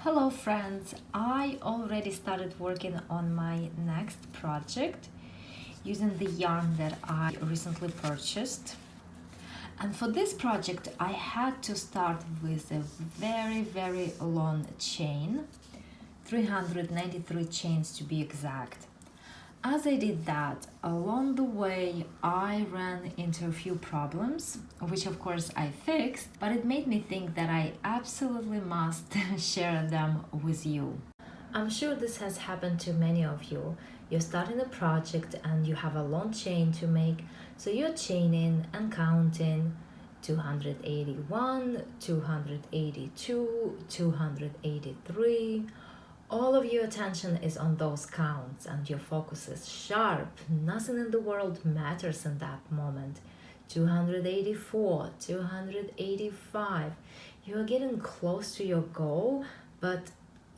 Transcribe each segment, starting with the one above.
Hello friends, I already started working on my next project using the yarn that I recently purchased. And for this project I had to start with a very long chain, 393 chains to be exact. As I did that, along the way I ran into a few problems, which of course I fixed, but it made me think that I absolutely must share them with you. I'm sure this has happened to many of you. You're starting a project and you have a long chain to make, so you're chaining and counting 281, 282, 283. All of your attention is on those counts and your focus is sharp. Nothing in the world matters in that moment. 284, 285. You're getting close to your goal, but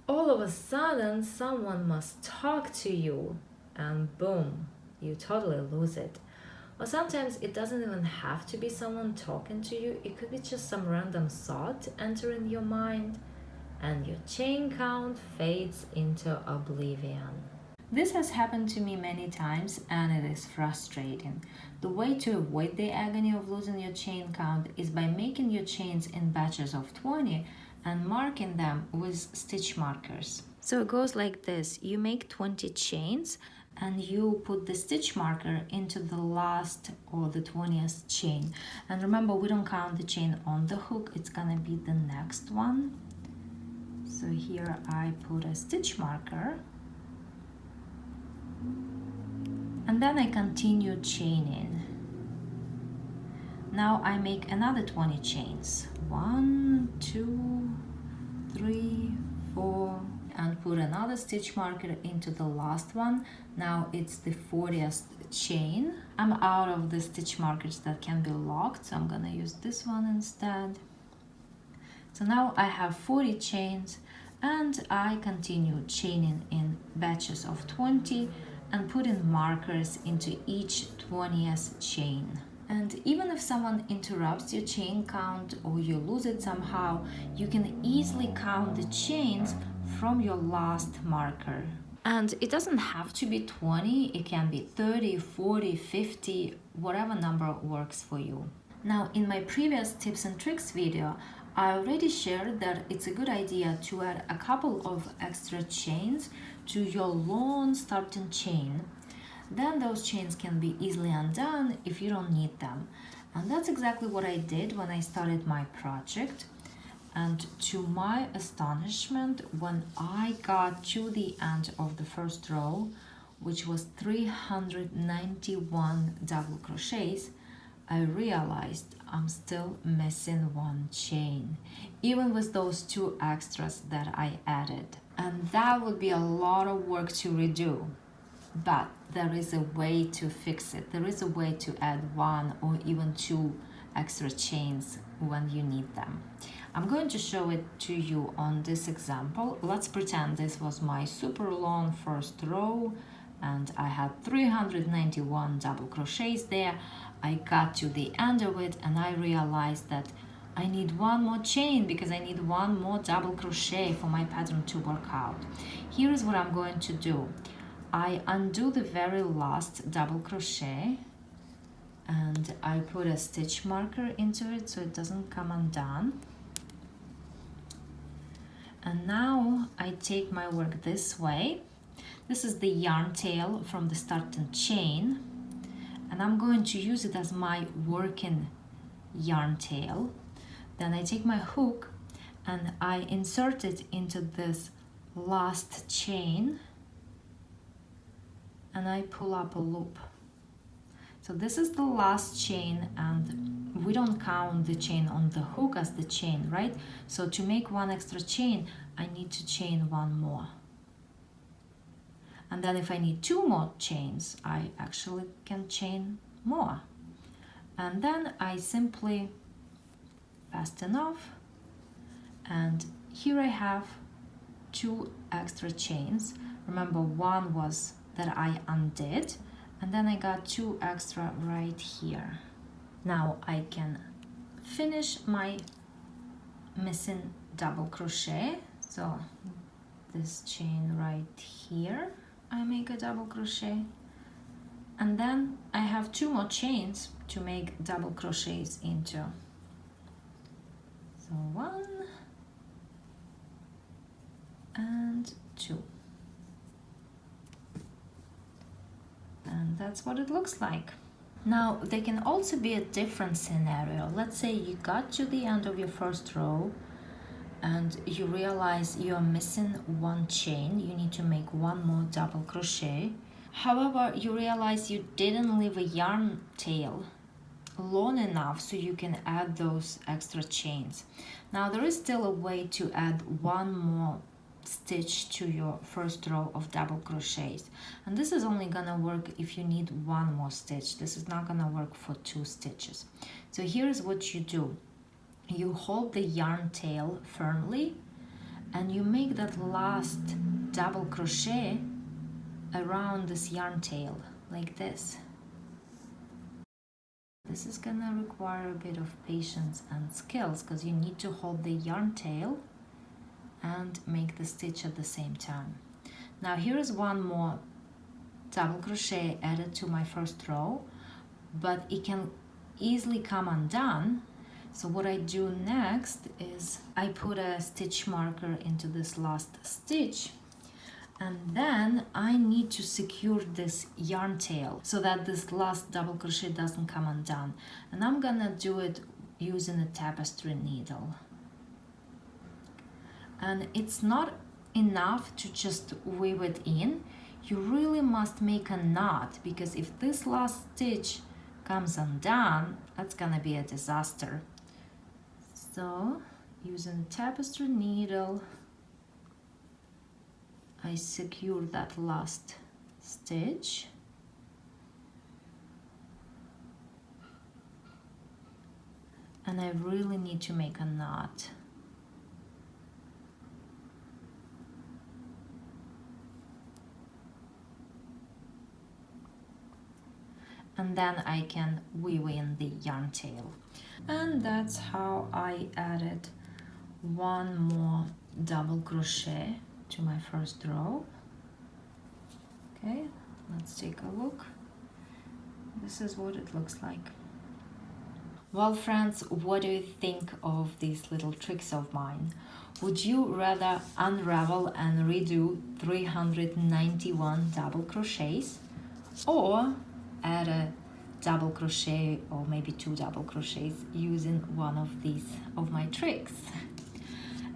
all of a sudden someone must talk to you and boom, you totally lose it. Or sometimes it doesn't even have to be someone talking to you. It could be just some random thought entering your mind, and your chain count fades into oblivion. This has happened to me many times and it is frustrating. The way to avoid the agony of losing your chain count is by making your chains in batches of 20 and marking them with stitch markers. So it goes like this. You make 20 chains and you put the stitch marker into the last or the 20th chain. And remember, we don't count the chain on the hook, it's gonna be the next one. So here I put a stitch marker and then I continue chaining. Now I make another 20 chains. 1, 2, 3, 4, and put another stitch marker into the last one. Now it's the 40th chain. I'm out of the stitch markers that can be locked, so I'm gonna use this one instead. So now I have 40 chains and I continue chaining in batches of 20 and putting markers into each 20th chain. And even if someone interrupts your chain count or you lose it somehow, you can easily count the chains from your last marker. And it doesn't have to be 20, it can be 30, 40, 50, whatever number works for you. Now, in my previous tips and tricks video, I already shared that it's a good idea to add a couple of extra chains to your long starting chain. Then those chains can be easily undone if you don't need them. And that's exactly what I did when I started my project. And to my astonishment, when I got to the end of the first row, which was 391 double crochets, I realized I'm still missing one chain, even with those two extras that I added. And that would be a lot of work to redo. But there is a way to fix it. There is a way to add one or even two extra chains when you need them. I'm going to show it to you on this example. Let's pretend this was my super long first row and I had 391 double crochets there. I got to the end of it and I realized that I need one more chain because I need one more double crochet for my pattern to work out. Here is what I'm going to do. I undo the very last double crochet and I put a stitch marker into it so it doesn't come undone. And now I take my work this way. This is the yarn tail from the starting chain, and I'm going to use it as my working yarn tail. Then I take my hook and I insert it into this last chain and I pull up a loop. So this is the last chain and we don't count the chain on the hook as the chain, right? So to make one extra chain, I need to chain one more. And then if I need two more chains, I actually can chain more. And then I simply fasten off. And here I have two extra chains. Remember, one was that I undid, and then I got two extra right here. Now I can finish my missing double crochet. So this chain right here, I make a double crochet, and then I have 2 more chains to make double crochets into. So 1 and 2, and that's what it looks like. Now there can also be a different scenario. Let's say you got to the end of your first row and you realize you're missing 1 chain. You need to make 1 more double crochet. However, you realize you didn't leave a yarn tail long enough so you can add those extra chains. Now there is still a way to add 1 more stitch to your first row of double crochets, and this is only gonna work if you need 1 more stitch. This is not gonna work for 2 stitches. So here's what you do. You hold the yarn tail firmly and you make that last double crochet around this yarn tail like this. This is gonna require a bit of patience and skills because you need to hold the yarn tail and make the stitch at the same time. Now here is 1 more double crochet added to my first row, but it can easily come undone. So what I do next is I put a stitch marker into this last stitch, and then I need to secure this yarn tail so that this last double crochet doesn't come undone. And I'm gonna do it using a tapestry needle. And it's not enough to just weave it in. You really must make a knot, because if this last stitch comes undone, that's gonna be a disaster. So using a tapestry needle, I secure that last stitch. And I really need to make a knot. And then I can weave in the yarn tail. And that's how I added 1 more double crochet to my first row. Okay, let's take a look. This is what it looks like. Well, friends, what do you think of these little tricks of mine? Would you rather unravel and redo 391 double crochets, or add a double crochet or maybe 2 double crochets using one of these of my tricks?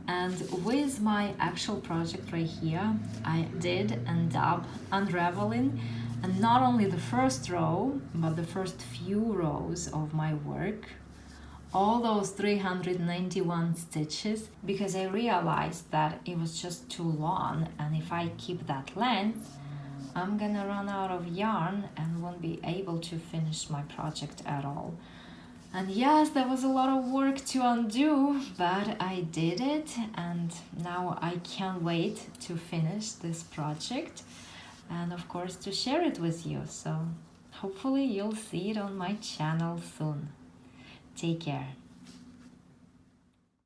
And with my actual project right here, I did end up unraveling, and not only the first row but the first few rows of my work, all those 391 stitches, because I realized that it was just too long, and if I keep that length I'm gonna run out of yarn and won't be able to finish my project at all. And yes, there was a lot of work to undo, but I did it, and now I can't wait to finish this project and of course to share it with you. So hopefully you'll see it on my channel soon. Take care.